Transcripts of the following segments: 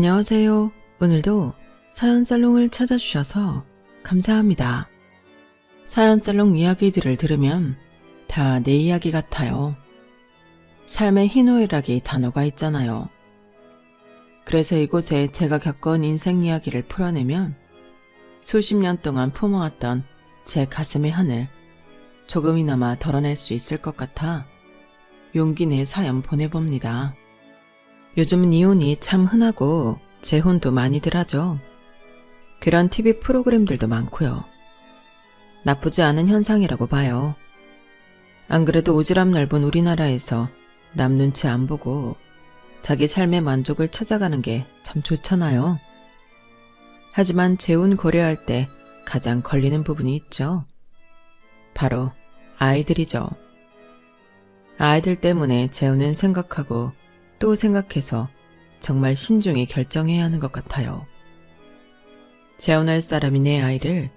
안녕하세요. 오늘도 사연살롱을 찾아주셔서 감사합니다. 사연살롱 이야기들을 들으면 다 내 이야기 같아요. 삶의 희노애락이 단어가 있잖아요. 그래서 이곳에 제가 겪은 인생 이야기를 풀어내면 수십 년 동안 품어왔던 제 가슴의 한을 조금이나마 덜어낼 수 있을 것 같아 용기 내 사연 보내봅니다. 요즘은 이혼이 참 흔하고 재혼도 많이들 하죠. 그런 TV 프로그램들도 많고요. 나쁘지 않은 현상이라고 봐요. 안 그래도 오지랖 넓은 우리나라에서 남 눈치 안 보고 자기 삶의 만족을 찾아가는 게 참 좋잖아요. 하지만 재혼 고려할 때 가장 걸리는 부분이 있죠. 바로 아이들이죠. 아이들 때문에 재혼은 생각하고 또 생각해서 정말 신중히 결정해야 하는 것 같아요. 재혼할 사람이 내 아이를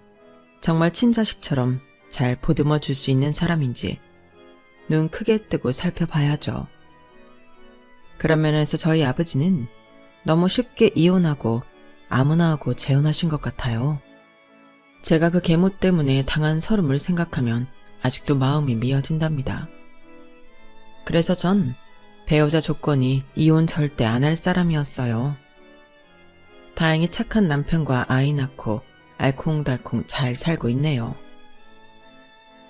정말 친자식처럼 잘 보듬어 줄 수 있는 사람인지 눈 크게 뜨고 살펴봐야죠. 그런 면에서 저희 아버지는 너무 쉽게 이혼하고 아무나 하고 재혼하신 것 같아요. 제가 그 계모 때문에 당한 서름을 생각하면 아직도 마음이 미어진답니다. 그래서 전 배우자 조건이 이혼 절대 안 할 사람이었어요. 다행히 착한 남편과 아이 낳고 알콩달콩 잘 살고 있네요.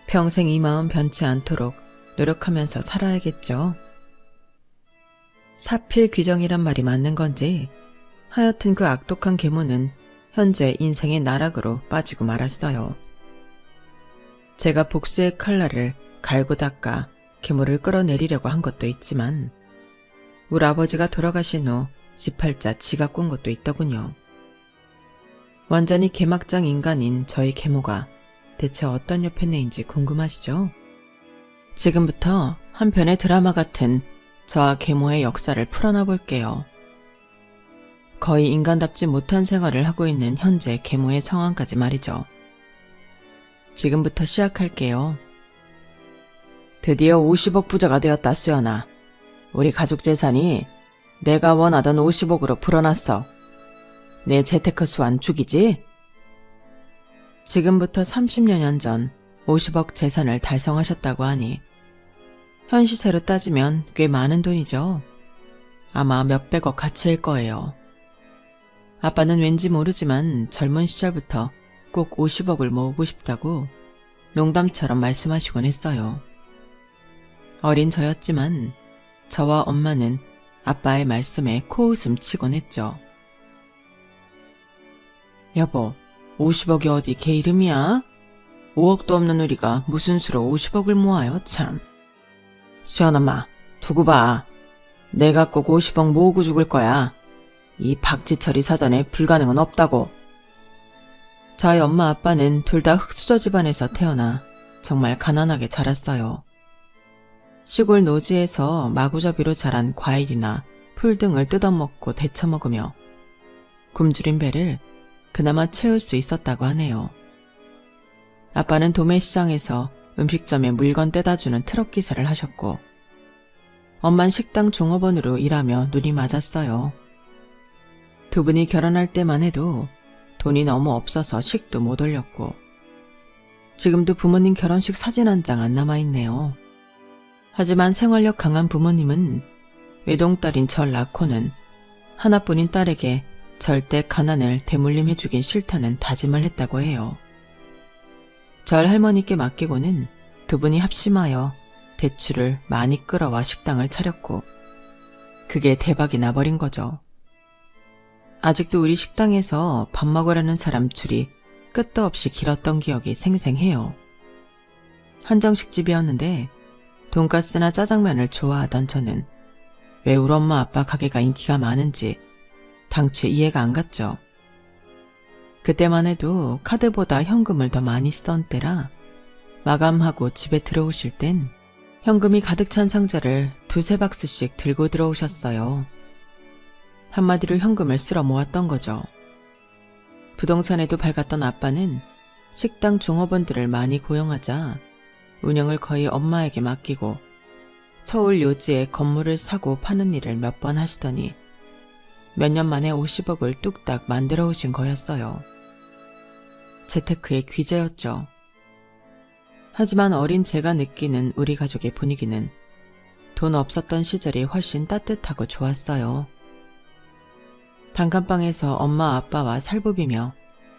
평생 이 마음 변치 않도록 노력하면서 살아야겠죠. 사필귀정이란 말이 맞는 건지 하여튼 그 악독한 계모는 현재 인생의 나락으로 빠지고 말았어요. 제가 복수의 칼날을 갈고 닦아 계모를 끌어내리려고 한 것도 있지만 우리 아버지가 돌아가신 후 지팔자 지가 꾼 것도 있더군요. 완전히 개막장 인간인 저희 계모가 대체 어떤 여편네인지 궁금하시죠? 지금부터 한 편의 드라마 같은 저와 계모의 역사를 풀어놔 볼게요. 거의 인간답지 못한 생활을 하고 있는 현재 계모의 상황까지 말이죠. 지금부터 시작할게요. 드디어 50억 부자가 되었다, 수연아. 우리 가족 재산이 내가 원하던 50억으로 불어났어. 내 재테크 수완 죽이지? 지금부터 30여 년 전 50억 재산을 달성하셨다고 하니 현 시세로 따지면 꽤 많은 돈이죠. 아마 몇백억 가치일 거예요. 아빠는 왠지 모르지만 젊은 시절부터 꼭 50억을 모으고 싶다고 농담처럼 말씀하시곤 했어요. 어린 저였지만 저와 엄마는 아빠의 말씀에 코웃음 치곤 했죠. 여보, 50억이 어디 개 이름이야? 5억도 없는 우리가 무슨 수로 50억을 모아요, 참. 수연엄마, 두고 봐. 내가 꼭 50억 모으고 죽을 거야. 이 박지철이 사전에 불가능은 없다고. 저희 엄마 아빠는 둘 다 흙수저 집안에서 태어나 정말 가난하게 자랐어요. 시골 노지에서 마구잡이로 자란 과일이나 풀 등을 뜯어먹고 데쳐먹으며 굶주린 배를 그나마 채울 수 있었다고 하네요. 아빠는 도매시장에서 음식점에 물건 떼다주는 트럭 기사를 하셨고 엄만 식당 종업원으로 일하며 눈이 맞았어요. 두 분이 결혼할 때만 해도 돈이 너무 없어서 식도 못 올렸고 지금도 부모님 결혼식 사진 한 장 안 남아있네요. 하지만 생활력 강한 부모님은 외동딸인 절 낳고는 하나뿐인 딸에게 절대 가난을 대물림해주긴 싫다는 다짐을 했다고 해요. 절 할머니께 맡기고는 두 분이 합심하여 대출을 많이 끌어와 식당을 차렸고 그게 대박이 나버린 거죠. 아직도 우리 식당에서 밥 먹으려는 사람 줄이 끝도 없이 길었던 기억이 생생해요. 한정식집이었는데 돈가스나 짜장면을 좋아하던 저는 왜 우리 엄마 아빠 가게가 인기가 많은지 당최 이해가 안 갔죠. 그때만 해도 카드보다 현금을 더 많이 쓰던 때라 마감하고 집에 들어오실 땐 현금이 가득 찬 상자를 두세 박스씩 들고 들어오셨어요. 한마디로 현금을 쓸어 모았던 거죠. 부동산에도 밝았던 아빠는 식당 종업원들을 많이 고용하자 운영을 거의 엄마에게 맡기고 서울 요지에 건물을 사고 파는 일을 몇 번 하시더니 몇 년 만에 50억을 뚝딱 만들어 오신 거였어요. 재테크의 귀재였죠. 하지만 어린 제가 느끼는 우리 가족의 분위기는 돈 없었던 시절이 훨씬 따뜻하고 좋았어요. 단칸방에서 엄마 아빠와 살부비며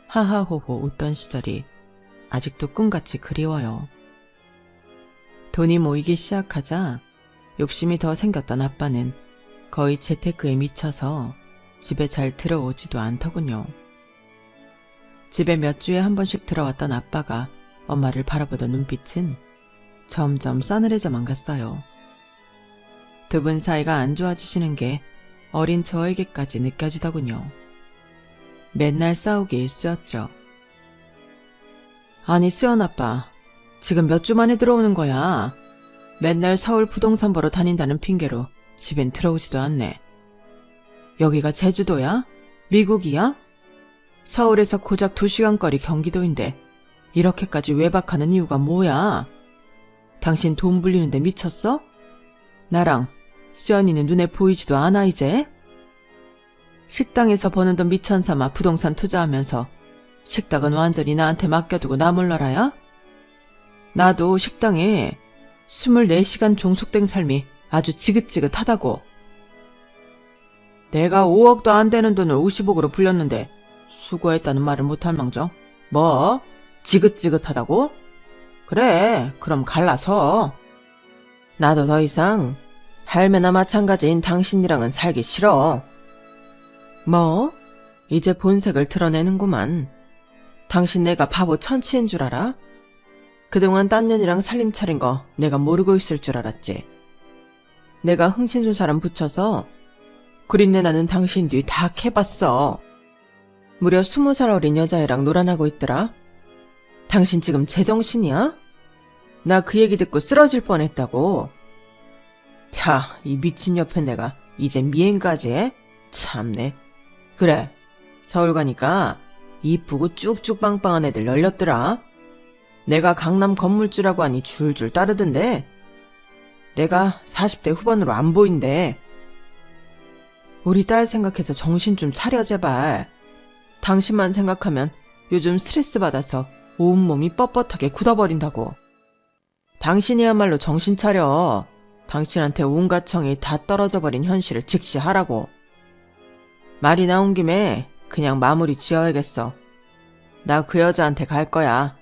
하하호호 웃던 시절이 아직도 꿈같이 그리워요. 돈이 모이기 시작하자 욕심이 더 생겼던 아빠는 거의 재테크에 미쳐서 집에 잘 들어오지도 않더군요. 집에 몇 주에 한 번씩 들어왔던 아빠가 엄마를 바라보던 눈빛은 점점 싸늘해져만 갔어요. 두 분 사이가 안 좋아지시는 게 어린 저에게까지 느껴지더군요. 맨날 싸우기 일쑤였죠. 아니 수연 아빠, 지금 몇 주 만에 들어오는 거야. 맨날 서울 부동산 보러 다닌다는 핑계로 집엔 들어오지도 않네. 여기가 제주도야? 미국이야? 서울에서 고작 2시간 거리 경기도인데 이렇게까지 외박하는 이유가 뭐야? 당신 돈 불리는데 미쳤어? 나랑 수연이는 눈에 보이지도 않아 이제? 식당에서 버는 돈 미천 삼아 부동산 투자하면서 식당은 완전히 나한테 맡겨두고 나 몰라라야? 나도 식당에 24시간 종속된 삶이 아주 지긋지긋하다고. 내가 5억도 안 되는 돈을 50억으로 불렸는데 수고했다는 말을 못할 망정. 뭐? 지긋지긋하다고? 그래, 그럼 갈라서. 나도 더 이상 할매나 마찬가지인 당신이랑은 살기 싫어. 뭐? 이제 본색을 드러내는구만. 당신 내가 바보 천치인 줄 알아? 그동안 딴 년이랑 살림 차린 거 내가 모르고 있을 줄 알았지. 내가 흥신소 사람 붙여서 구린내 나는 당신 뒤 다 캐봤어. 무려 20살 어린 여자애랑 놀아나고 있더라. 당신 지금 제정신이야? 나 그 얘기 듣고 쓰러질 뻔했다고. 야, 이 미친 옆에 내가 이제 미행까지 해? 참네. 그래, 서울 가니까 이쁘고 쭉쭉 빵빵한 애들 열렸더라. 내가 강남 건물주라고 하니 줄줄 따르던데. 내가 40대 후반으로 안 보인대. 우리 딸 생각해서 정신 좀 차려 제발. 당신만 생각하면 요즘 스트레스 받아서 온몸이 뻣뻣하게 굳어버린다고. 당신이야말로 정신 차려. 당신한테 온갖 정이 다 떨어져 버린 현실을 직시하라고. 말이 나온 김에 그냥 마무리 지어야겠어. 나 그 여자한테 갈 거야.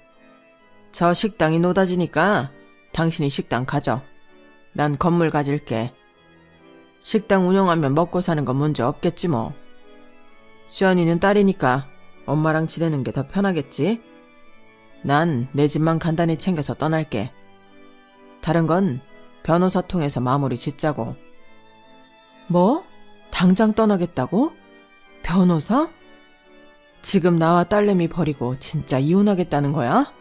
저 식당이 노다지니까 당신이 식당 가져. 난 건물 가질게. 식당 운영하면 먹고 사는 건 문제 없겠지 뭐. 수연이는 딸이니까 엄마랑 지내는 게 더 편하겠지? 난 내 집만 간단히 챙겨서 떠날게. 다른 건 변호사 통해서 마무리 짓자고. 뭐? 당장 떠나겠다고? 변호사? 지금 나와 딸내미 버리고 진짜 이혼하겠다는 거야?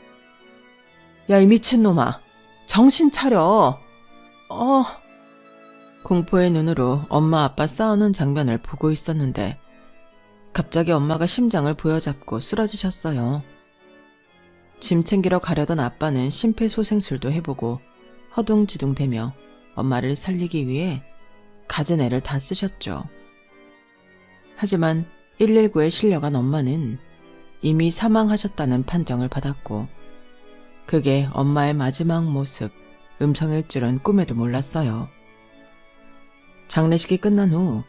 야, 이 미친놈아. 정신 차려. 공포의 눈으로 엄마 아빠 싸우는 장면을 보고 있었는데 갑자기 엄마가 심장을 부여잡고 쓰러지셨어요. 짐 챙기러 가려던 아빠는 심폐소생술도 해보고 허둥지둥대며 엄마를 살리기 위해 갖은 애를 다 쓰셨죠. 하지만 119에 실려간 엄마는 이미 사망하셨다는 판정을 받았고 그게 엄마의 마지막 모습, 음성일 줄은 꿈에도 몰랐어요. 장례식이 끝난 후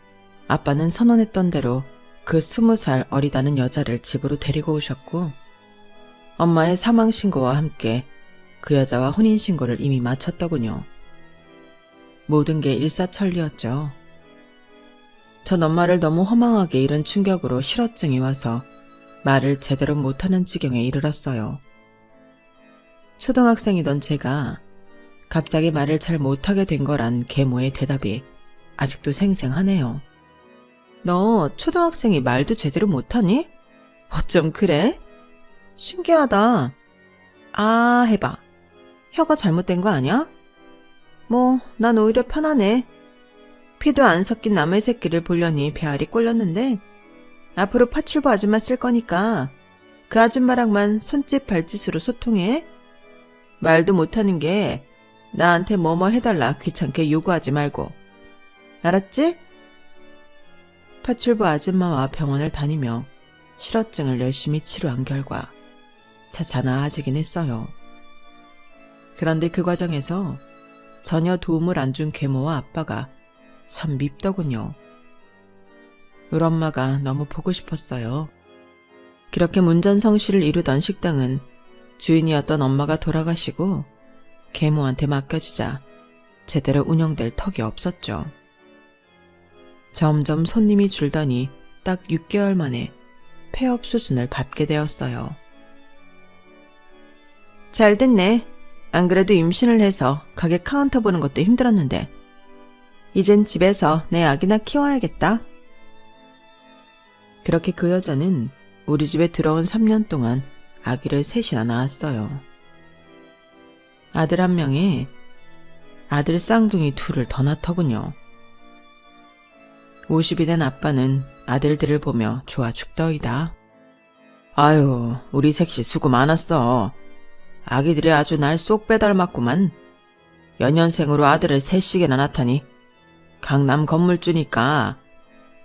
아빠는 선언했던 대로 그 20살 어리다는 여자를 집으로 데리고 오셨고 엄마의 사망신고와 함께 그 여자와 혼인신고를 이미 마쳤더군요. 모든 게 일사천리였죠. 전 엄마를 너무 허망하게 잃은 충격으로 실어증이 와서 말을 제대로 못하는 지경에 이르렀어요. 초등학생이던 제가 갑자기 말을 잘 못하게 된 거란 계모의 대답이 아직도 생생하네요. 너 초등학생이 말도 제대로 못하니? 어쩜 그래? 신기하다. 아, 해봐. 혀가 잘못된 거 아니야? 뭐, 난 오히려 편하네. 피도 안 섞인 남의 새끼를 보려니 배알이 꼴렸는데 앞으로 파출부 아줌마 쓸 거니까 그 아줌마랑만 손짓 발짓으로 소통해. 말도 못하는 게 나한테 뭐뭐 해달라 귀찮게 요구하지 말고. 알았지? 파출부 아줌마와 병원을 다니며 실어증을 열심히 치료한 결과 차차 나아지긴 했어요. 그런데 그 과정에서 전혀 도움을 안 준 계모와 아빠가 참 밉더군요. 우리 엄마가 너무 보고 싶었어요. 그렇게 문전성시를 이루던 식당은 주인이었던 엄마가 돌아가시고 계모한테 맡겨지자 제대로 운영될 턱이 없었죠. 점점 손님이 줄더니 딱 6개월 만에 폐업 수순을 밟게 되었어요. 잘 됐네. 안 그래도 임신을 해서 가게 카운터 보는 것도 힘들었는데 이젠 집에서 내 아기나 키워야겠다. 그렇게 그 여자는 우리 집에 들어온 3년 동안 아기를 셋이나 낳았어요. 아들 1명에 아들 쌍둥이 2를 더 낳더군요. 50이 된 아빠는 아들들을 보며 좋아 죽더이다. 아유, 우리 색시 수고 많았어. 아기들이 아주 날 쏙 빼닮았구만. 연년생으로 아들을 3씩이나 낳다니. 강남 건물주니까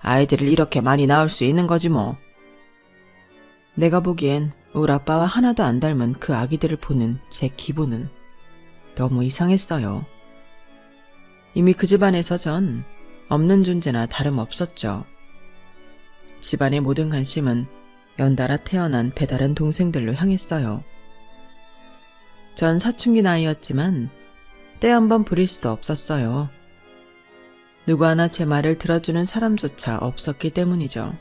아이들을 이렇게 많이 낳을 수 있는 거지 뭐. 내가 보기엔 우리 아빠와 하나도 안 닮은 그 아기들을 보는 제 기분은 너무 이상했어요. 이미 그 집안에서 전 없는 존재나 다름없었죠. 집안의 모든 관심은 연달아 태어난 배다른 동생들로 향했어요. 전 사춘기 나이였지만 때 한 번 부릴 수도 없었어요. 누구 하나 제 말을 들어주는 사람조차 없었기 때문이죠.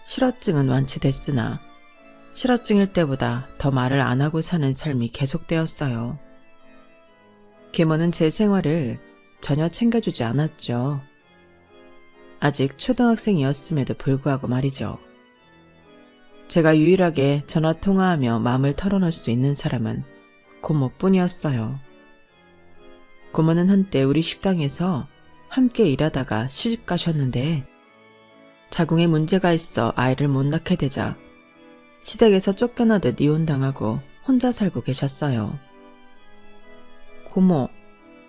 실어증은 완치됐으나 실어증일 때보다 더 말을 안 하고 사는 삶이 계속되었어요. 계모는 제 생활을 전혀 챙겨주지 않았죠. 아직 초등학생이었음에도 불구하고 말이죠. 제가 유일하게 전화통화하며 마음을 털어놓을 수 있는 사람은 고모뿐이었어요. 고모는 한때 우리 식당에서 함께 일하다가 시집 가셨는데 자궁에 문제가 있어 아이를 못 낳게 되자 시댁에서 쫓겨나듯 이혼당하고 혼자 살고 계셨어요. 고모,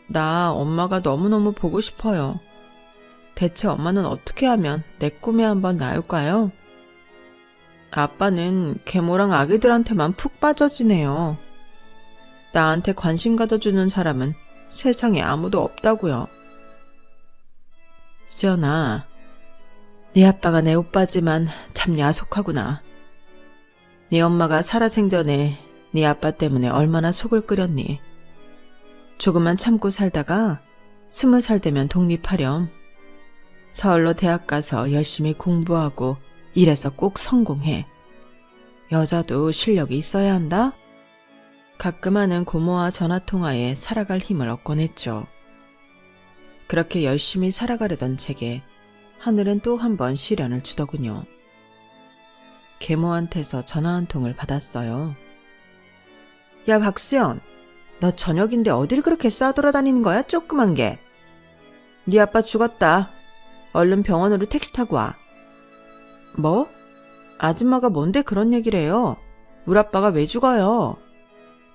나 엄마가 너무너무 보고 싶어요. 대체 엄마는 어떻게 하면 내 꿈에 한번 나올까요? 아빠는 계모랑 아기들한테만 푹 빠져지네요. 나한테 관심 가져주는 사람은 세상에 아무도 없다고요. 수연아, 네 아빠가 내 오빠지만 참 야속하구나. 네 엄마가 살아생전에 네 아빠 때문에 얼마나 속을 끓였니. 조금만 참고 살다가 20살 되면 독립하렴. 서울로 대학 가서 열심히 공부하고 일해서 꼭 성공해. 여자도 실력이 있어야 한다. 가끔 하는 고모와 전화통화에 살아갈 힘을 얻곤 했죠. 그렇게 열심히 살아가려던 제게 하늘은 또 한 번 시련을 주더군요. 계모한테서 전화 한 통을 받았어요. 야, 박수연, 너 저녁인데 어딜 그렇게 싸돌아다니는 거야, 조그만 게. 네 아빠 죽었다. 얼른 병원으로 택시 타고 와. 뭐? 아줌마가 뭔데 그런 얘기를 해요? 우리 아빠가 왜 죽어요?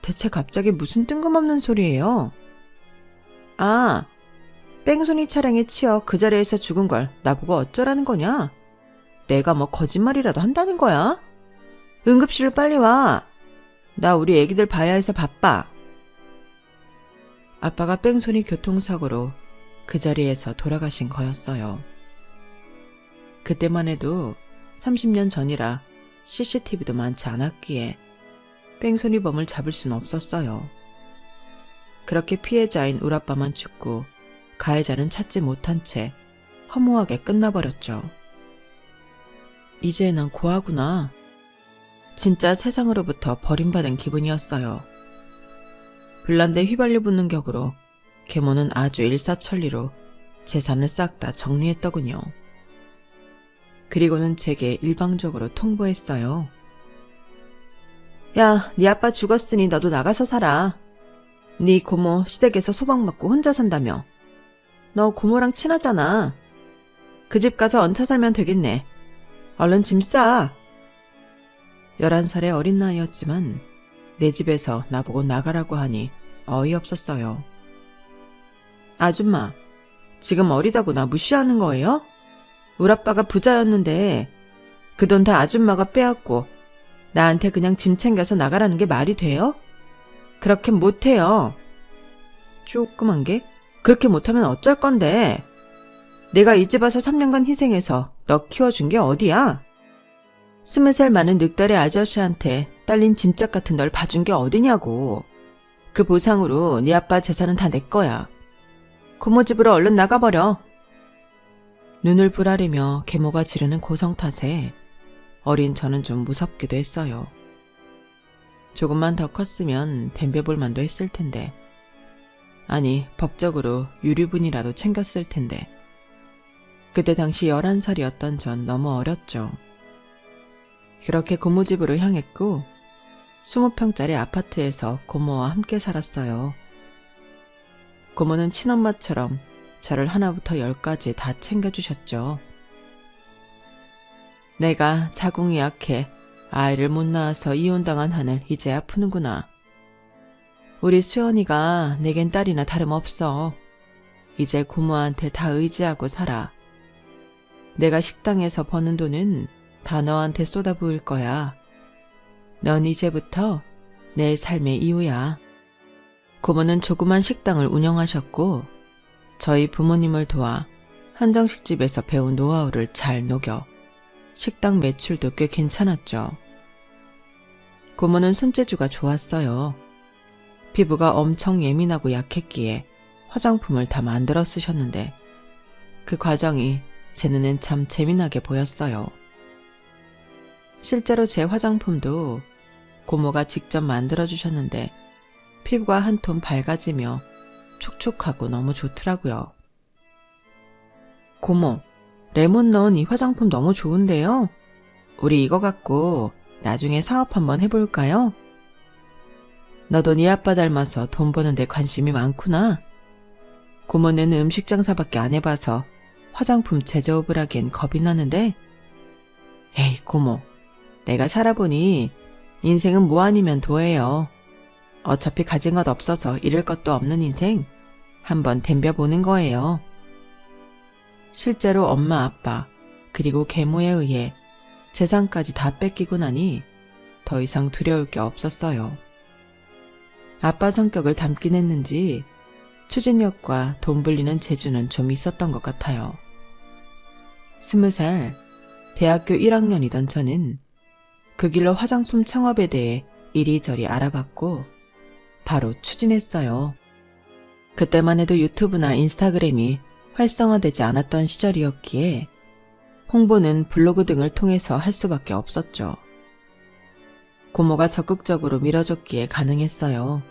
대체 갑자기 무슨 뜬금없는 소리예요? 아, 뺑소니 차량에 치여 그 자리에서 죽은 걸 나보고 어쩌라는 거냐? 내가 뭐 거짓말이라도 한다는 거야? 응급실로 빨리 와. 나 우리 애기들 봐야 해서 바빠. 아빠가 뺑소니 교통사고로 그 자리에서 돌아가신 거였어요. 그때만 해도 30년 전이라 CCTV도 많지 않았기에 뺑소니범을 잡을 순 없었어요. 그렇게 피해자인 우리 아빠만 죽고 가해자는 찾지 못한 채 허무하게 끝나버렸죠. 이제 난 고아구나. 진짜 세상으로부터 버림받은 기분이었어요. 불난데 휘발유 붙는 격으로 계모는 아주 일사천리로 재산을 싹 다 정리했더군요. 그리고는 제게 일방적으로 통보했어요. 야, 네 아빠 죽었으니 너도 나가서 살아. 네 고모 시댁에서 소방받고 혼자 산다며. 너 고모랑 친하잖아. 그 집 가서 얹혀 살면 되겠네. 얼른 짐 싸. 11살의 어린 나이였지만 내 집에서 나보고 나가라고 하니 어이없었어요. 아줌마, 지금 어리다고 나 무시하는 거예요? 우리 아빠가 부자였는데 그 돈 다 아줌마가 빼앗고 나한테 그냥 짐 챙겨서 나가라는 게 말이 돼요? 그렇게 못해요. 조그만 게? 그렇게 못하면 어쩔 건데. 내가 이 집 와서 3년간 희생해서 너 키워준 게 어디야? 20살 많은 늑다리 아저씨한테 딸린 짐짝 같은 널 봐준 게 어디냐고. 그 보상으로 네 아빠 재산은 다 내 거야. 고모 집으로 얼른 나가버려. 눈을 부라리며 계모가 지르는 고성 탓에 어린 저는 좀 무섭기도 했어요. 조금만 더 컸으면 덤벼볼 만도 했을 텐데. 아니, 법적으로 유류분이라도 챙겼을 텐데. 그때 당시 11살이었던 전 너무 어렸죠. 그렇게 고모 집으로 향했고 20평짜리 아파트에서 고모와 함께 살았어요. 고모는 친엄마처럼 저를 하나부터 10까지 다 챙겨주셨죠. 내가 자궁이 약해 아이를 못 낳아서 이혼당한 한을 이제야 푸는구나. 우리 수연이가 내겐 딸이나 다름없어. 이제 고모한테 다 의지하고 살아. 내가 식당에서 버는 돈은 다 너한테 쏟아부을 거야. 넌 이제부터 내 삶의 이유야. 고모는 조그만 식당을 운영하셨고 저희 부모님을 도와 한정식집에서 배운 노하우를 잘 녹여 식당 매출도 꽤 괜찮았죠. 고모는 손재주가 좋았어요. 피부가 엄청 예민하고 약했기에 화장품을 다 만들어 쓰셨는데 그 과정이 제 눈엔 참 재미나게 보였어요. 실제로 제 화장품도 고모가 직접 만들어 주셨는데 피부가 한 톤 밝아지며 촉촉하고 너무 좋더라고요. 고모, 레몬 넣은 이 화장품 너무 좋은데요? 우리 이거 갖고 나중에 사업 한번 해볼까요? 너도 네 아빠 닮아서 돈 버는 데 관심이 많구나. 고모는 음식 장사밖에 안 해봐서 화장품 제조업을 하기엔 겁이 나는데. 에이 고모, 내가 살아보니 인생은 뭐 아니면 도예요. 어차피 가진 것 없어서 잃을 것도 없는 인생 한번 덤벼보는 거예요. 실제로 엄마 아빠 그리고 계모에 의해 재산까지 다 뺏기고 나니 더 이상 두려울 게 없었어요. 아빠 성격을 닮긴 했는지 추진력과 돈 불리는 재주는 좀 있었던 것 같아요. 20살 대학교 1학년이던 저는 그 길로 화장품 창업에 대해 이리저리 알아봤고 바로 추진했어요. 그때만 해도 유튜브나 인스타그램이 활성화되지 않았던 시절이었기에 홍보는 블로그 등을 통해서 할 수밖에 없었죠. 고모가 적극적으로 밀어줬기에 가능했어요.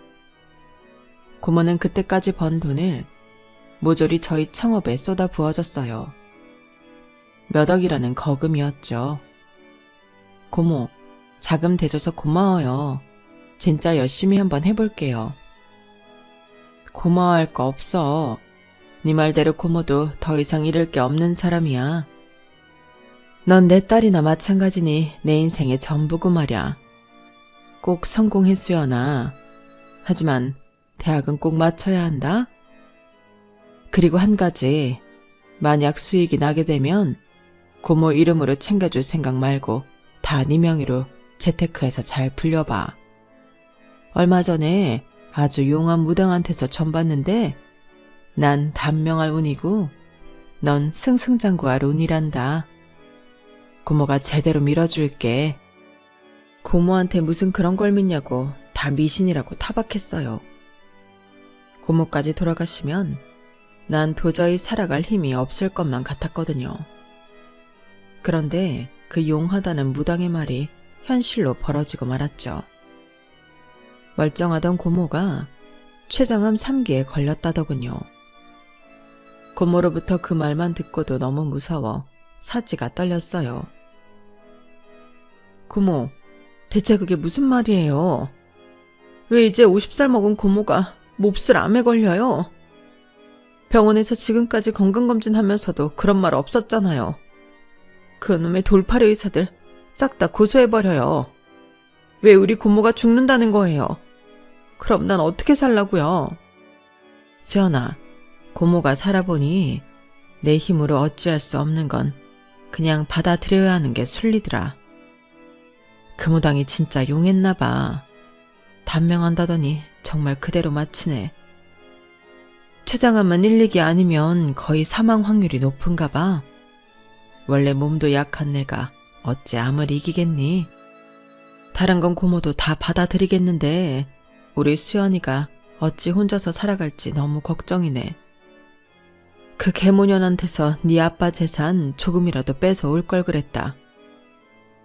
고모는 그때까지 번 돈을 모조리 저희 창업에 쏟아 부어줬어요. 몇 억이라는 거금이었죠. 고모, 자금 대줘서 고마워요. 진짜 열심히 한번 해볼게요. 고마워할 거 없어. 네 말대로 고모도 더 이상 잃을 게 없는 사람이야. 넌 내 딸이나 마찬가지니 내 인생의 전부고 말야. 꼭 성공해 수연아. 하지만 대학은 꼭 마쳐야 한다. 그리고 한 가지, 만약 수익이 나게 되면 고모 이름으로 챙겨줄 생각 말고 다 네 명의로 재테크해서 잘 불려봐. 얼마 전에 아주 용한 무당한테서 전 봤는데 난 단명할 운이고 넌 승승장구할 운이란다. 고모가 제대로 밀어줄게. 고모한테 무슨 그런 걸 믿냐고 다 미신이라고 타박했어요. 고모까지 돌아가시면 난 도저히 살아갈 힘이 없을 것만 같았거든요. 그런데 그 용하다는 무당의 말이 현실로 벌어지고 말았죠. 멀쩡하던 고모가 췌장암 3기에 걸렸다더군요. 고모로부터 그 말만 듣고도 너무 무서워 사지가 떨렸어요. 고모, 대체 그게 무슨 말이에요? 왜 이제 50살 먹은 고모가 몹쓸 암에 걸려요? 병원에서 지금까지 건강검진하면서도 그런 말 없었잖아요. 그놈의 돌팔이 의사들 싹 다 고소해버려요. 왜 우리 고모가 죽는다는 거예요? 그럼 난 어떻게 살라고요? 수연아, 고모가 살아보니 내 힘으로 어찌할 수 없는 건 그냥 받아들여야 하는 게 순리더라. 그 무당이 진짜 용했나봐. 단명한다더니 정말 그대로 마치네. 췌장암은 1, 2기 아니면 거의 사망 확률이 높은가 봐. 원래 몸도 약한 내가 어찌 암을 이기겠니? 다른 건 고모도 다 받아들이겠는데 우리 수연이가 어찌 혼자서 살아갈지 너무 걱정이네. 그 개모년한테서 네 아빠 재산 조금이라도 뺏어올 걸 그랬다.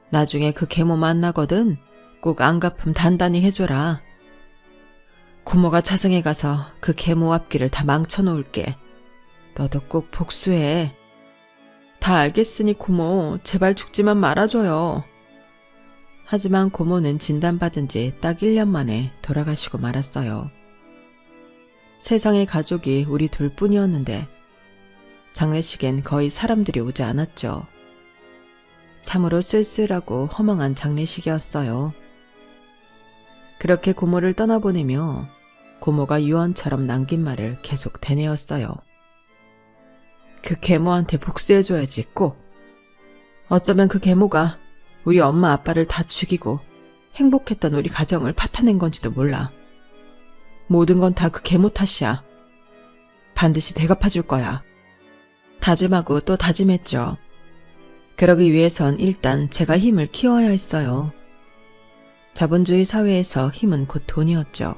나중에 그 계모 만나거든 꼭 안갚음 단단히 해줘라. 고모가 자성에 가서 그 계모 앞길을 다 망쳐놓을게. 너도 꼭 복수해. 다 알겠으니 고모 제발 죽지만 말아줘요. 하지만 고모는 진단받은 지 딱 1년 만에 돌아가시고 말았어요. 세상에 가족이 우리 둘뿐이었는데 장례식엔 거의 사람들이 오지 않았죠. 참으로 쓸쓸하고 허망한 장례식이었어요. 그렇게 고모를 떠나보내며 고모가 유언처럼 남긴 말을 계속 되뇌었어요. 그 계모한테 복수해줘야지 꼭. 어쩌면 그 계모가 우리 엄마 아빠를 다 죽이고 행복했던 우리 가정을 파탄낸 건지도 몰라. 모든 건 다 그 계모 탓이야. 반드시 되갚아줄 거야. 다짐하고 또 다짐했죠. 그러기 위해선 일단 제가 힘을 키워야 했어요. 자본주의 사회에서 힘은 곧 돈이었죠.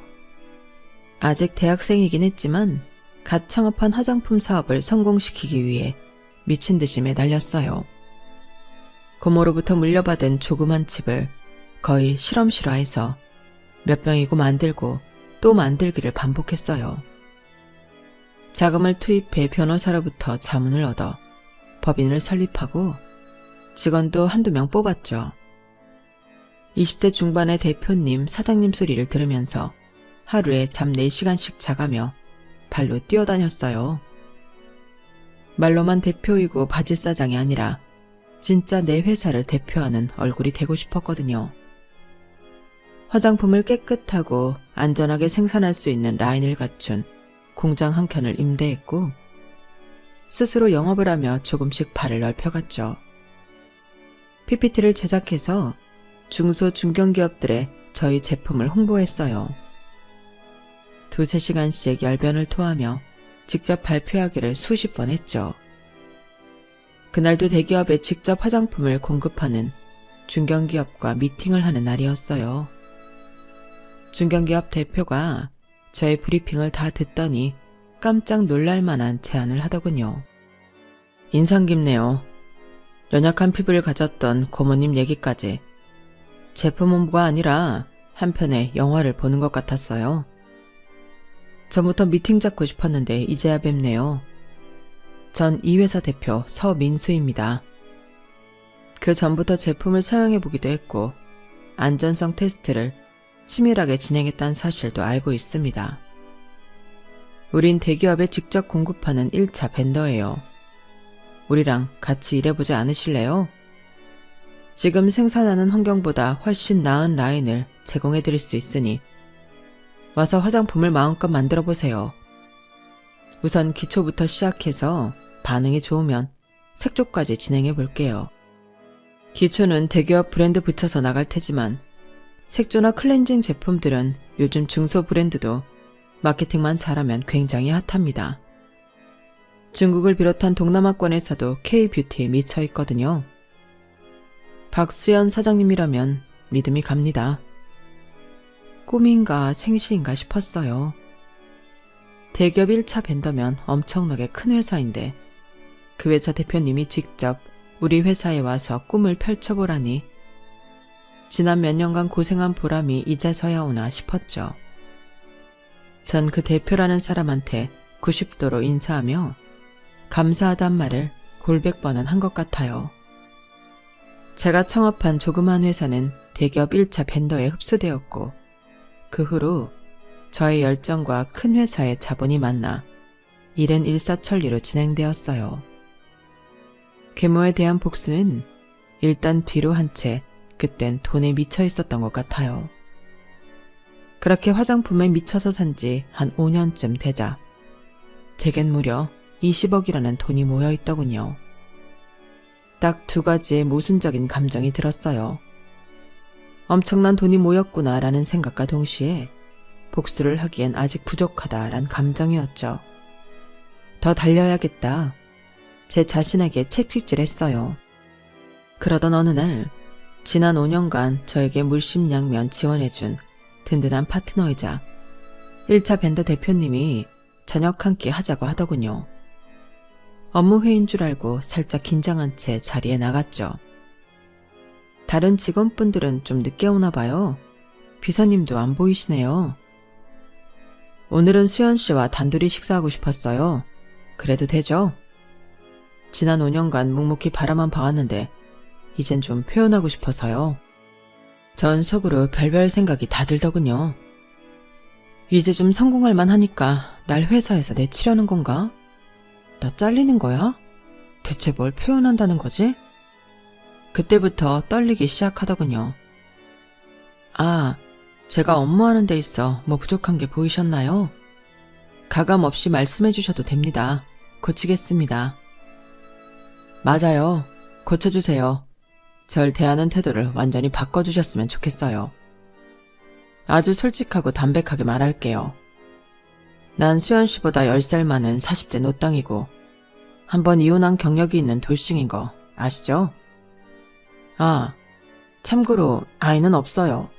아직 대학생이긴 했지만 갓 창업한 화장품 사업을 성공시키기 위해 미친 듯이 매달렸어요. 고모로부터 물려받은 조그만 집을 거의 실험실화해서 몇 병이고 만들고 또 만들기를 반복했어요. 자금을 투입해 변호사로부터 자문을 얻어 법인을 설립하고 직원도 한두 명 뽑았죠. 20대 중반의 대표님, 사장님 소리를 들으면서 하루에 잠 4시간씩 자가며 발로 뛰어다녔어요. 말로만 대표이고 바지사장이 아니라 진짜 내 회사를 대표하는 얼굴이 되고 싶었거든요. 화장품을 깨끗하고 안전하게 생산할 수 있는 라인을 갖춘 공장 한 켠을 임대했고 스스로 영업을 하며 조금씩 발을 넓혀갔죠. PPT를 제작해서 중소 중견기업들에 저희 제품을 홍보했어요. 2-3시간씩 열변을 토하며 직접 발표하기를 수십 번 했죠. 그날도 대기업에 직접 화장품을 공급하는 중견기업과 미팅을 하는 날이었어요. 중견기업 대표가 저의 브리핑을 다 듣더니 깜짝 놀랄 만한 제안을 하더군요. 인상 깊네요. 연약한 피부를 가졌던 고모님 얘기까지 제품 홍보가 아니라 한편의 영화를 보는 것 같았어요. 전부터 미팅 잡고 싶었는데 이제야 뵙네요. 전 이 회사 대표 서민수입니다. 그 전부터 제품을 사용해보기도 했고 안전성 테스트를 치밀하게 진행했다는 사실도 알고 있습니다. 우린 대기업에 직접 공급하는 1차 벤더예요. 우리랑 같이 일해보지 않으실래요? 지금 생산하는 환경보다 훨씬 나은 라인을 제공해드릴 수 있으니 와서 화장품을 마음껏 만들어보세요. 우선 기초부터 시작해서 반응이 좋으면 색조까지 진행해볼게요. 기초는 대기업 브랜드 붙여서 나갈 테지만 색조나 클렌징 제품들은 요즘 중소 브랜드도 마케팅만 잘하면 굉장히 핫합니다. 중국을 비롯한 동남아권에서도 K-뷰티에 미쳐 있거든요. 박수연 사장님이라면 믿음이 갑니다. 꿈인가 생시인가 싶었어요. 대기업 1차 벤더면 엄청나게 큰 회사인데 그 회사 대표님이 직접 우리 회사에 와서 꿈을 펼쳐보라니 지난 몇 년간 고생한 보람이 이제서야 오나 싶었죠. 전 그 대표라는 사람한테 90도로 인사하며 감사하단 말을 골백 번은 한 것 같아요. 제가 창업한 조그만 회사는 대기업 1차 벤더에 흡수되었고 그 후로 저의 열정과 큰 회사의 자본이 만나 일은 일사천리로 진행되었어요. 계모에 대한 복수는 일단 뒤로 한 채 그땐 돈에 미쳐 있었던 것 같아요. 그렇게 화장품에 미쳐서 산지 한 5년쯤 되자 제겐 무려 20억이라는 돈이 모여 있더군요. 딱 두 가지의 모순적인 감정이 들었어요. 엄청난 돈이 모였구나라는 생각과 동시에 복수를 하기엔 아직 부족하다란 감정이었죠. 더 달려야겠다. 제 자신에게 채찍질했어요. 그러던 어느 날 지난 5년간 저에게 물심양면 지원해준 든든한 파트너이자 1차 벤더 대표님이 저녁 한 끼 하자고 하더군요. 업무 회의인 줄 알고 살짝 긴장한 채 자리에 나갔죠. 다른 직원분들은 좀 늦게 오나 봐요. 비서님도 안 보이시네요. 오늘은 수연 씨와 단둘이 식사하고 싶었어요. 그래도 되죠? 지난 5년간 묵묵히 바라만 봐왔는데 이젠 좀 표현하고 싶어서요. 전 속으로 별별 생각이 다 들더군요. 이제 좀 성공할 만하니까 날 회사에서 내치려는 건가? 나 잘리는 거야? 대체 뭘 표현한다는 거지? 그때부터 떨리기 시작하더군요. 아, 제가 업무하는 데 있어 뭐 부족한 게 보이셨나요? 가감 없이 말씀해 주셔도 됩니다. 고치겠습니다. 맞아요. 고쳐주세요. 절 대하는 태도를 완전히 바꿔주셨으면 좋겠어요. 아주 솔직하고 담백하게 말할게요. 난 수연 씨보다 10살 많은 40대 노땅이고 한번 이혼한 경력이 있는 돌싱인 거 아시죠? 아, 참고로 아이는 없어요.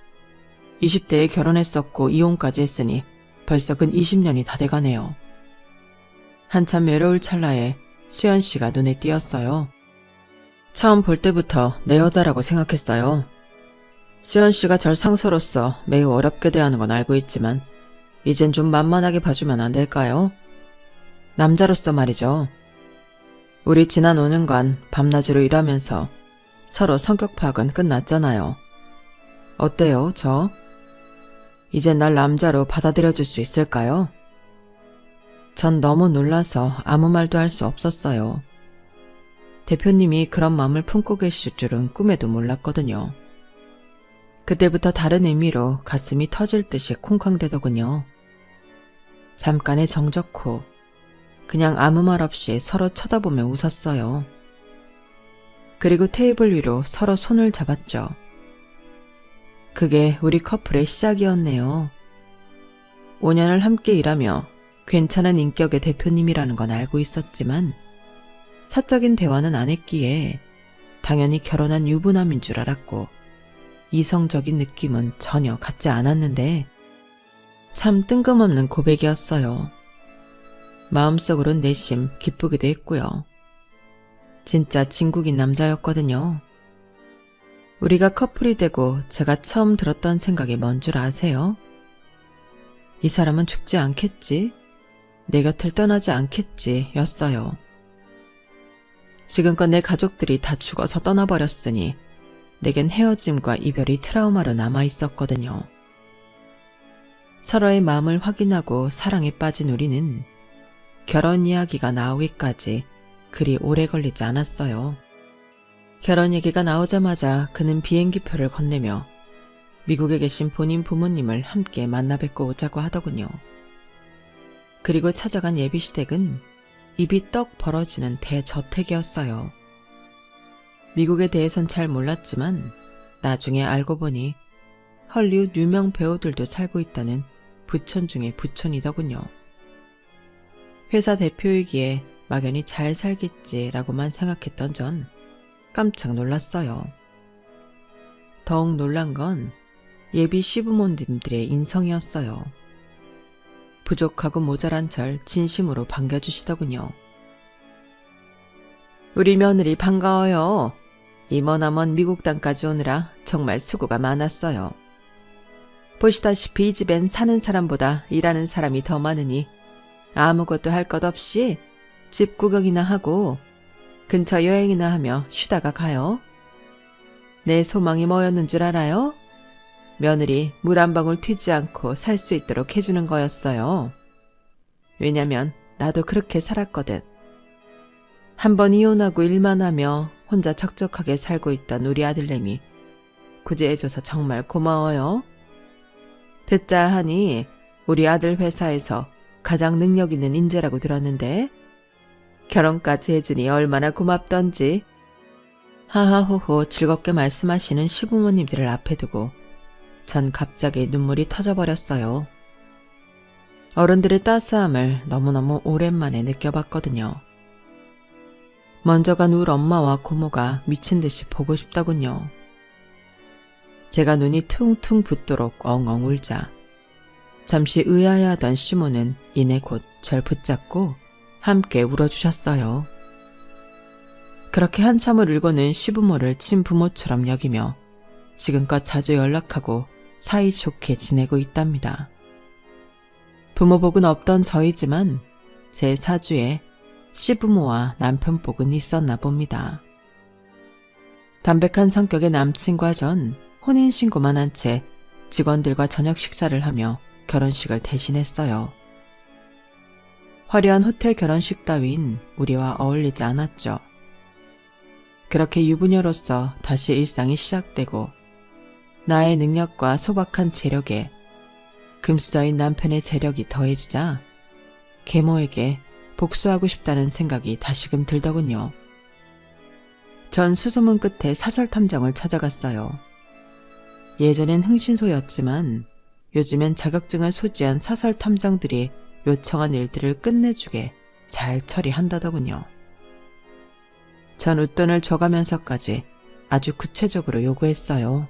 20대에 결혼했었고 이혼까지 했으니 벌써 근 20년이 다 돼가네요. 한참 외로울 찰나에 수연 씨가 눈에 띄었어요. 처음 볼 때부터 내 여자라고 생각했어요. 수연 씨가 절 상사로서 매우 어렵게 대하는 건 알고 있지만 이젠 좀 만만하게 봐주면 안 될까요? 남자로서 말이죠. 우리 지난 5년간 밤낮으로 일하면서 서로 성격 파악은 끝났잖아요. 어때요, 저? 이젠 날 남자로 받아들여줄 수 있을까요? 전 너무 놀라서 아무 말도 할 수 없었어요. 대표님이 그런 마음을 품고 계실 줄은 꿈에도 몰랐거든요. 그때부터 다른 의미로 가슴이 터질 듯이 쿵쾅대더군요. 잠깐의 정적 후 그냥 아무 말 없이 서로 쳐다보며 웃었어요. 그리고 테이블 위로 서로 손을 잡았죠. 그게 우리 커플의 시작이었네요. 5년을 함께 일하며 괜찮은 인격의 대표님이라는 건 알고 있었지만 사적인 대화는 안 했기에 당연히 결혼한 유부남인 줄 알았고 이성적인 느낌은 전혀 갖지 않았는데 참 뜬금없는 고백이었어요. 마음속으론 내심 기쁘기도 했고요. 진짜 진국인 남자였거든요. 우리가 커플이 되고 제가 처음 들었던 생각이 뭔 줄 아세요? 이 사람은 죽지 않겠지? 내 곁을 떠나지 않겠지 였어요. 지금껏 내 가족들이 다 죽어서 떠나버렸으니 내겐 헤어짐과 이별이 트라우마로 남아있었거든요. 서로의 마음을 확인하고 사랑에 빠진 우리는 결혼 이야기가 나오기까지 그리 오래 걸리지 않았어요. 결혼 얘기가 나오자마자 그는 비행기표를 건네며 미국에 계신 본인 부모님을 함께 만나 뵙고 오자고 하더군요. 그리고 찾아간 예비시댁은 입이 떡 벌어지는 대저택이었어요. 미국에 대해선 잘 몰랐지만 나중에 알고 보니 헐리우드 유명 배우들도 살고 있다는 부촌 중의 부촌이더군요. 회사 대표이기에 막연히 잘 살겠지라고만 생각했던 전 깜짝 놀랐어요. 더욱 놀란 건 예비 시부모님들의 인성이었어요. 부족하고 모자란 절 진심으로 반겨주시더군요. 우리 며느리 반가워요. 이 머나먼 미국 땅까지 오느라 정말 수고가 많았어요. 보시다시피 이 집엔 사는 사람보다 일하는 사람이 더 많으니 아무것도 할 것 없이 집 구경이나 하고 근처 여행이나 하며 쉬다가 가요. 내 소망이 뭐였는 줄 알아요? 며느리 물 한 방울 튀지 않고 살 수 있도록 해주는 거였어요. 왜냐면 나도 그렇게 살았거든. 한번 이혼하고 일만 하며 혼자 적적하게 살고 있던 우리 아들내미 구제해줘서 정말 고마워요. 듣자 하니 우리 아들 회사에서 가장 능력 있는 인재라고 들었는데 결혼까지 해주니 얼마나 고맙던지. 하하호호 즐겁게 말씀하시는 시부모님들을 앞에 두고 전 갑자기 눈물이 터져버렸어요. 어른들의 따스함을 너무너무 오랜만에 느껴봤거든요. 먼저 간 울 엄마와 고모가 미친 듯이 보고 싶더군요. 제가 눈이 퉁퉁 붓도록 엉엉 울자 잠시 의아해하던 시모는 이내 곧 절 붙잡고 함께 울어주셨어요. 그렇게 한참을 울고는 시부모를 친부모처럼 여기며 지금껏 자주 연락하고 사이좋게 지내고 있답니다. 부모복은 없던 저희지만 제 사주에 시부모와 남편복은 있었나 봅니다. 담백한 성격의 남친과 전 혼인신고만 한 채 직원들과 저녁 식사를 하며 결혼식을 대신했어요. 화려한 호텔 결혼식 따윈 우리와 어울리지 않았죠. 그렇게 유부녀로서 다시 일상이 시작되고 나의 능력과 소박한 재력에 금수저인 남편의 재력이 더해지자 계모에게 복수하고 싶다는 생각이 다시금 들더군요. 전 수소문 끝에 사설탐정을 찾아갔어요. 예전엔 흥신소였지만 요즘엔 자격증을 소지한 사설탐정들이 요청한 일들을 끝내주게 잘 처리한다더군요. 전 웃돈을 줘가면서까지 아주 구체적으로 요구했어요.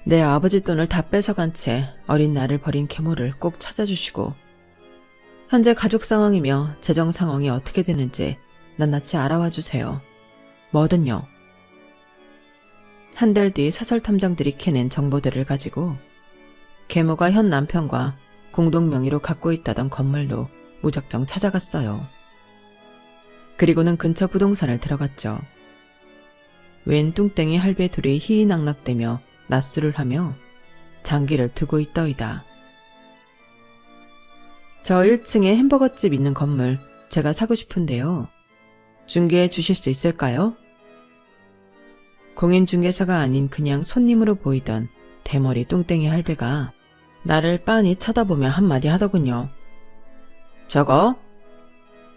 내 아버지 돈을 다 뺏어간 채 어린 나를 버린 계모를 꼭 찾아주시고 현재 가족 상황이며 재정 상황이 어떻게 되는지 낱낱이 알아와 주세요. 뭐든요. 한 달 뒤 사설탐정들이 캐낸 정보들을 가지고 계모가 현 남편과 공동 명의로 갖고 있다던 건물로 무작정 찾아갔어요. 그리고는 근처 부동산을 들어갔죠. 웬 뚱땡이 할배 둘이 희희낙낙대며 낮술을 하며 장기를 두고 있더이다. 저 1층에 햄버거집 있는 건물 제가 사고 싶은데요. 중개해 주실 수 있을까요? 공인중개사가 아닌 그냥 손님으로 보이던 대머리 뚱땡이 할배가 나를 빤히 쳐다보며 한마디 하더군요. 저거?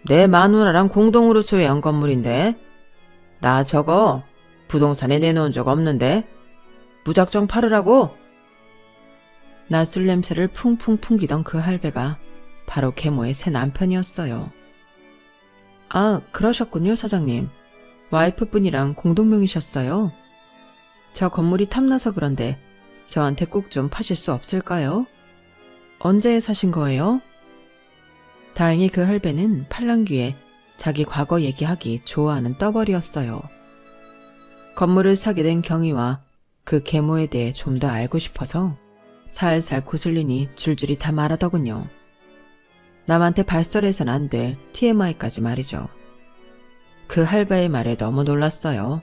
내 마누라랑 공동으로 소유한 건물인데 나 저거 부동산에 내놓은 적 없는데 무작정 팔으라고? 낮술 냄새를 풍풍 풍기던 그 할배가 바로 계모의 새 남편이었어요. 아, 그러셨군요, 사장님. 와이프분이랑 공동명이셨어요? 저 건물이 탐나서 그런데 저한테 꼭 좀 파실 수 없을까요? 언제 사신 거예요? 다행히 그 할배는 팔랑귀에 자기 과거 얘기하기 좋아하는 떠벌이었어요. 건물을 사게 된 경위와 그 계모에 대해 좀 더 알고 싶어서 살살 구슬리니 줄줄이 다 말하더군요. 남한테 발설해선 안 될 TMI까지 말이죠. 그 할배의 말에 너무 놀랐어요.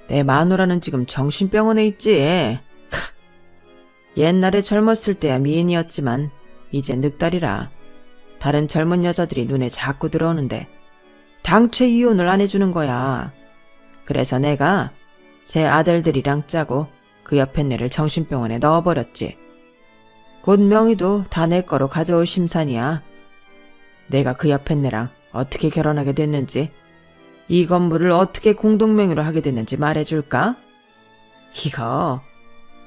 내 마누라는 지금 정신병원에 있지. 옛날에 젊었을 때야 미인이었지만 이제 늑다리라. 다른 젊은 여자들이 눈에 자꾸 들어오는데 당최 이혼을 안 해주는 거야. 그래서 내가 새 아들들이랑 짜고 그 옆에 애를 정신병원에 넣어버렸지. 곧 명의도 다 내 거로 가져올 심산이야. 내가 그 옆에 애랑 어떻게 결혼하게 됐는지, 이 건물을 어떻게 공동명의로 하게 됐는지 말해줄까? 이거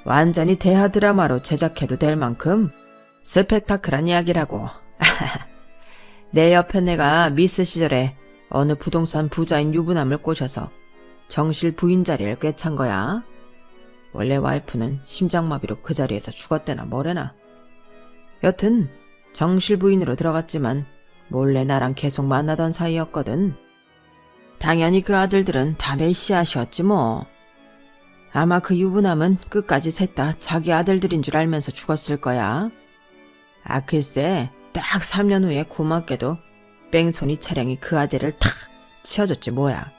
완전히 대하 드라마로 제작해도 될 만큼 스펙타클한 이야기라고. 내 옆에 내가 미스 시절에 어느 부동산 부자인 유부남을 꼬셔서 정실 부인 자리를 꿰찬 거야. 원래 와이프는 심장마비로 그 자리에서 죽었대나 뭐래나. 여튼 정실 부인으로 들어갔지만 몰래 나랑 계속 만나던 사이였거든. 당연히 그 아들들은 다 내 씨앗이었지 뭐. 아마 그 유부남은 끝까지 셋 다 자기 아들들인 줄 알면서 죽었을 거야. 아 글쎄 딱 3년 후에 고맙게도 뺑소니 차량이 그 아재를 탁 치워줬지 뭐야.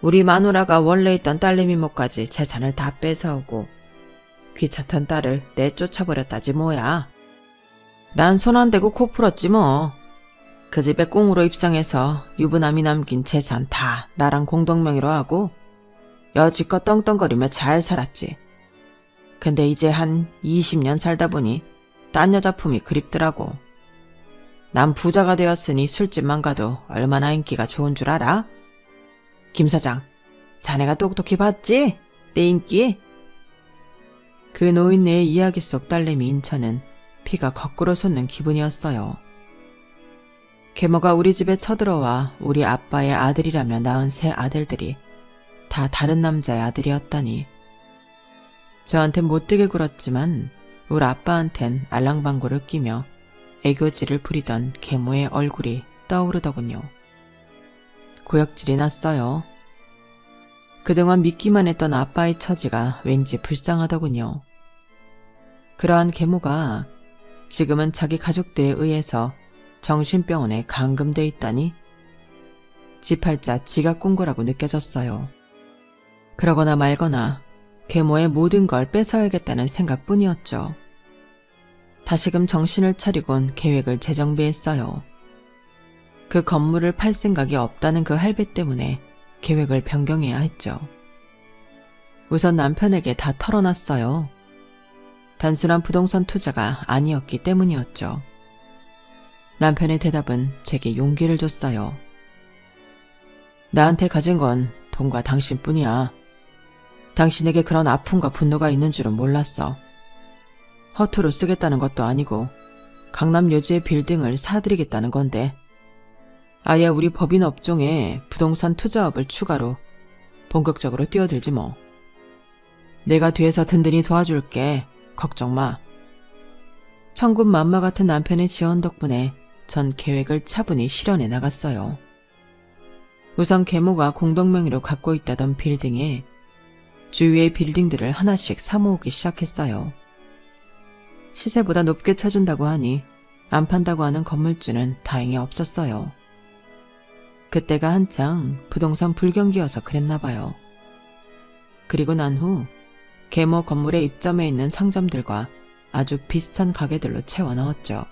우리 마누라가 원래 있던 딸내미 목까지 재산을 다 뺏어오고 귀찮던 딸을 내쫓아버렸다지 뭐야. 난 손 안 대고 코 풀었지 뭐. 그 집에 꽁으로 입성해서 유부남이 남긴 재산 다 나랑 공동명의로 하고 여지껏 떵떵거리며 잘 살았지. 근데 이제 한 20년 살다 보니 딴 여자 품이 그립더라고. 난 부자가 되었으니 술집만 가도 얼마나 인기가 좋은 줄 알아? 김 사장, 자네가 똑똑히 봤지? 내 인기? 그 노인네의 이야기 속 딸내미 인천은 피가 거꾸로 솟는 기분이었어요. 계모가 우리 집에 쳐들어와 우리 아빠의 아들이라며 낳은 세 아들들이 다 다른 남자의 아들이었다니. 저한텐 못되게 굴었지만 우리 아빠한텐 알랑방구를 끼며 애교질을 부리던 계모의 얼굴이 떠오르더군요. 구역질이 났어요. 그동안 믿기만 했던 아빠의 처지가 왠지 불쌍하더군요. 그러한 계모가 지금은 자기 가족들에 의해서 정신병원에 감금돼 있다니 지팔자 지가 꾼 거라고 느껴졌어요. 그러거나 말거나 계모의 모든 걸 뺏어야겠다는 생각뿐이었죠. 다시금 정신을 차리곤 계획을 재정비했어요. 그 건물을 팔 생각이 없다는 그 할배 때문에 계획을 변경해야 했죠. 우선 남편에게 다 털어놨어요. 단순한 부동산 투자가 아니었기 때문이었죠. 남편의 대답은 제게 용기를 줬어요. 나한테 가진 건 돈과 당신뿐이야. 당신에게 그런 아픔과 분노가 있는 줄은 몰랐어. 허투루 쓰겠다는 것도 아니고 강남 요지의 빌딩을 사드리겠다는 건데 아예 우리 법인 업종에 부동산 투자업을 추가로 본격적으로 뛰어들지 뭐. 내가 뒤에서 든든히 도와줄게. 걱정 마. 천군만마 같은 남편의 지원 덕분에 전 계획을 차분히 실현해 나갔어요. 우선 계모가 공동명의로 갖고 있다던 빌딩에 주위의 빌딩들을 하나씩 사모으기 시작했어요. 시세보다 높게 쳐준다고 하니 안 판다고 하는 건물주는 다행히 없었어요. 그때가 한창 부동산 불경기여서 그랬나 봐요. 그리고 난 후 계모 건물에 입점해 있는 상점들과 아주 비슷한 가게들로 채워 넣었죠.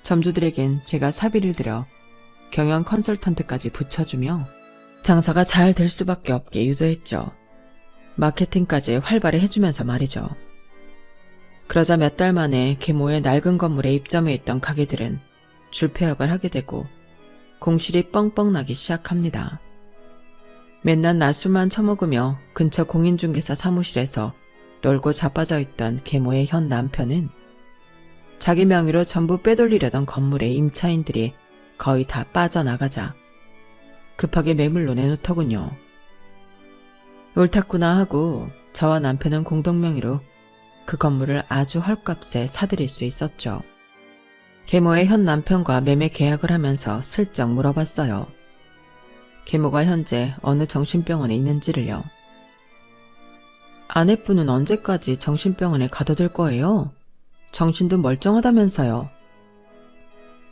점주들에겐 제가 사비를 들여 경영 컨설턴트까지 붙여주며 장사가 잘 될 수밖에 없게 유도했죠. 마케팅까지 활발히 해주면서 말이죠. 그러자 몇 달 만에 계모의 낡은 건물에 입점해 있던 가게들은 줄폐업을 하게 되고 공실이 뻥뻥 나기 시작합니다. 맨날 낮술만 처먹으며 근처 공인중개사 사무실에서 놀고 자빠져 있던 계모의 현 남편은 자기 명의로 전부 빼돌리려던 건물의 임차인들이 거의 다 빠져나가자 급하게 매물로 내놓더군요. 옳았구나 하고 저와 남편은 공동명의로 그 건물을 아주 헐값에 사들일 수 있었죠. 계모의 현 남편과 매매 계약을 하면서 슬쩍 물어봤어요. 계모가 현재 어느 정신병원에 있는지를요. 아내분은 언제까지 정신병원에 가둬둘 거예요? 정신도 멀쩡하다면서요.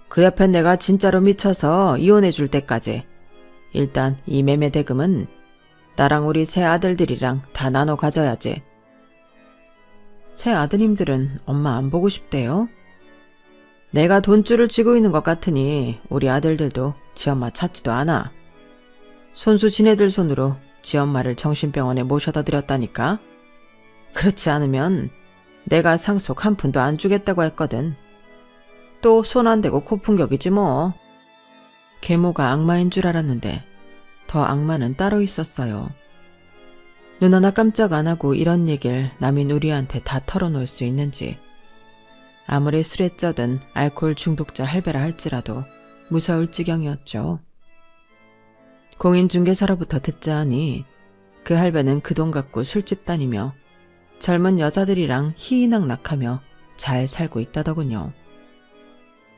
그 옆엔 내가 진짜로 미쳐서 이혼해 줄 때까지. 일단 이 매매 대금은 나랑 우리 새 아들들이랑 다 나눠 가져야지. 새 아드님들은 엄마 안 보고 싶대요? 내가 돈줄을 쥐고 있는 것 같으니 우리 아들들도 지엄마 찾지도 않아. 손수 지네들 손으로 지엄마를 정신병원에 모셔다 드렸다니까. 그렇지 않으면 내가 상속 한 푼도 안 주겠다고 했거든. 또 손 안 대고 고풍격이지 뭐. 계모가 악마인 줄 알았는데 더 악마는 따로 있었어요. 눈 하나 깜짝 안 하고 이런 얘기를 남인 우리한테 다 털어놓을 수 있는지. 아무리 술에 쩌든 알코올 중독자 할배라 할지라도 무서울 지경이었죠. 공인중개사로부터 듣자 하니 그 할배는 그 돈 갖고 술집 다니며 젊은 여자들이랑 희희낙낙하며 잘 살고 있다더군요.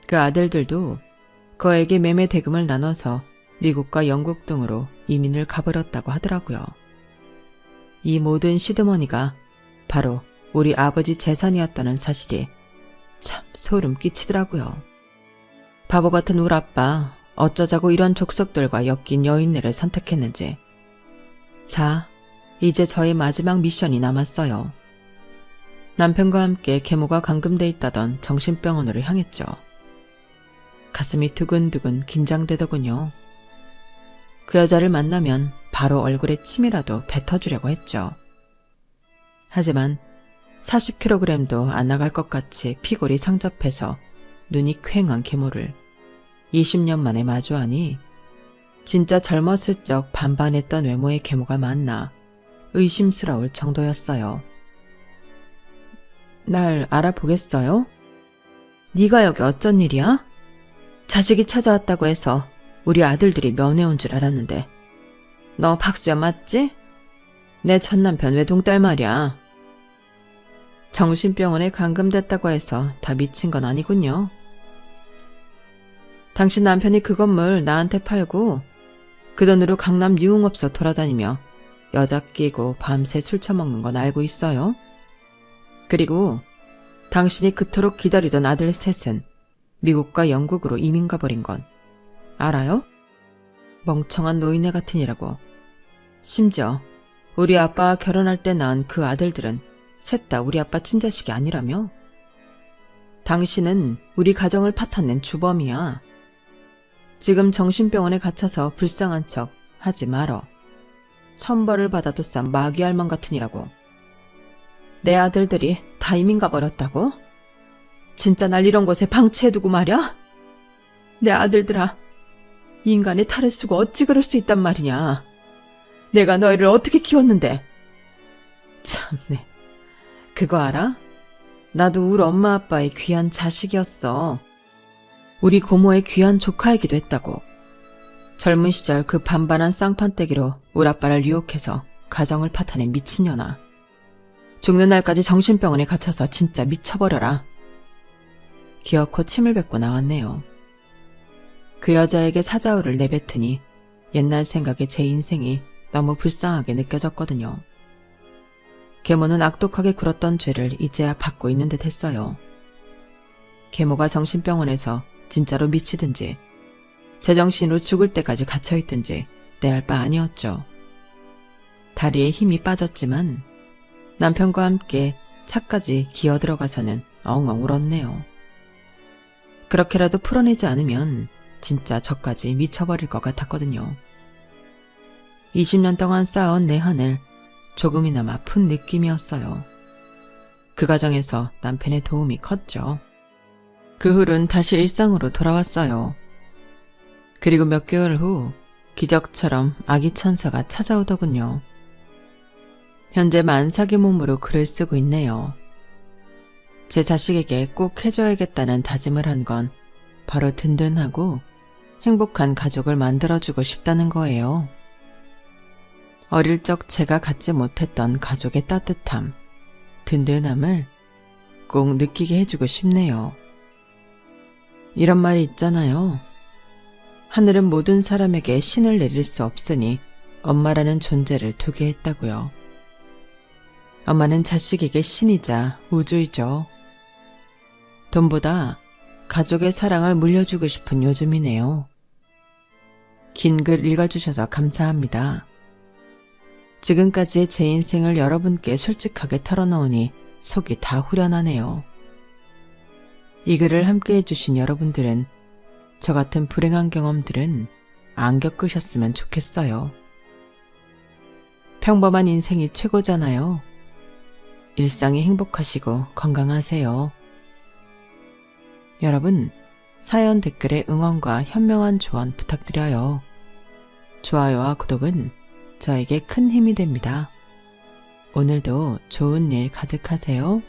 그 아들들도 그에게 매매 대금을 나눠서 미국과 영국 등으로 이민을 가버렸다고 하더라고요. 이 모든 시드머니가 바로 우리 아버지 재산이었다는 사실이 참 소름 끼치더라고요. 바보 같은 우리 아빠 어쩌자고 이런 족속들과 엮인 여인네를 선택했는지. 자, 이제 저의 마지막 미션이 남았어요. 남편과 함께 계모가 감금돼 있다던 정신병원으로 향했죠. 가슴이 두근두근 긴장되더군요. 그 여자를 만나면 바로 얼굴에 침이라도 뱉어주려고 했죠. 하지만 40kg도 안 나갈 것 같이 피골이 상접해서 눈이 퀭한 계모를 20년 만에 마주하니 진짜 젊었을 적 반반했던 외모의 계모가 맞나 의심스러울 정도였어요. 날 알아보겠어요? 네가 여기 어쩐 일이야? 자식이 찾아왔다고 해서 우리 아들들이 면회 온 줄 알았는데. 너 박수야 맞지? 내 전남편 외동딸 말이야. 정신병원에 감금됐다고 해서 다 미친 건 아니군요. 당신 남편이 그 건물 나한테 팔고 그 돈으로 강남 유흥업소 돌아다니며 여자 끼고 밤새 술 처먹는 건 알고 있어요. 그리고 당신이 그토록 기다리던 아들 셋은 미국과 영국으로 이민 가버린 건 알아요? 멍청한 노인네 같으니라고. 심지어 우리 아빠와 결혼할 때 낳은 그 아들들은 셋 다 우리 아빠 친자식이 아니라며? 당신은 우리 가정을 파탄낸 주범이야. 지금 정신병원에 갇혀서 불쌍한 척 하지 말어. 천벌을 받아도 싼 마귀 할멈 같으니라고. 내 아들들이 다 이민 가버렸다고? 진짜 날 이런 곳에 방치해두고 말이야? 내 아들들아, 인간의 탈을 쓰고 어찌 그럴 수 있단 말이냐. 내가 너희를 어떻게 키웠는데. 참네. 그거 알아? 나도 우리 엄마 아빠의 귀한 자식이었어. 우리 고모의 귀한 조카이기도 했다고. 젊은 시절 그 반반한 쌍판떼기로 우리 아빠를 유혹해서 가정을 파탄낸 미친년아. 죽는 날까지 정신병원에 갇혀서 진짜 미쳐버려라. 기어코 침을 뱉고 나왔네요. 그 여자에게 사자우를 내뱉으니 옛날 생각에 제 인생이 너무 불쌍하게 느껴졌거든요. 계모는 악독하게 굴었던 죄를 이제야 받고 있는 듯 했어요. 계모가 정신병원에서 진짜로 미치든지 제정신으로 죽을 때까지 갇혀있든지 내알 바 아니었죠. 다리에 힘이 빠졌지만 남편과 함께 차까지 기어들어가서는 엉엉 울었네요. 그렇게라도 풀어내지 않으면 진짜 저까지 미쳐버릴 것 같았거든요. 20년 동안 쌓아온 내 한을 조금이나마 푼 느낌이었어요. 그 과정에서 남편의 도움이 컸죠. 그 후로는 다시 일상으로 돌아왔어요. 그리고 몇 개월 후 기적처럼 아기 천사가 찾아오더군요. 현재 만삭의 몸으로 글을 쓰고 있네요. 제 자식에게 꼭 해줘야겠다는 다짐을 한 건 바로 든든하고 행복한 가족을 만들어주고 싶다는 거예요. 어릴 적 제가 갖지 못했던 가족의 따뜻함, 든든함을 꼭 느끼게 해주고 싶네요. 이런 말이 있잖아요. 하늘은 모든 사람에게 신을 내릴 수 없으니 엄마라는 존재를 두게 했다고요. 엄마는 자식에게 신이자 우주이죠. 돈보다 가족의 사랑을 물려주고 싶은 요즘이네요. 긴 글 읽어주셔서 감사합니다. 지금까지의 제 인생을 여러분께 솔직하게 털어놓으니 속이 다 후련하네요. 이 글을 함께 해주신 여러분들은 저 같은 불행한 경험들은 안 겪으셨으면 좋겠어요. 평범한 인생이 최고잖아요. 일상이 행복하시고 건강하세요. 여러분, 사연 댓글에 응원과 현명한 조언 부탁드려요. 좋아요와 구독은 저에게 큰 힘이 됩니다. 오늘도 좋은 일 가득하세요.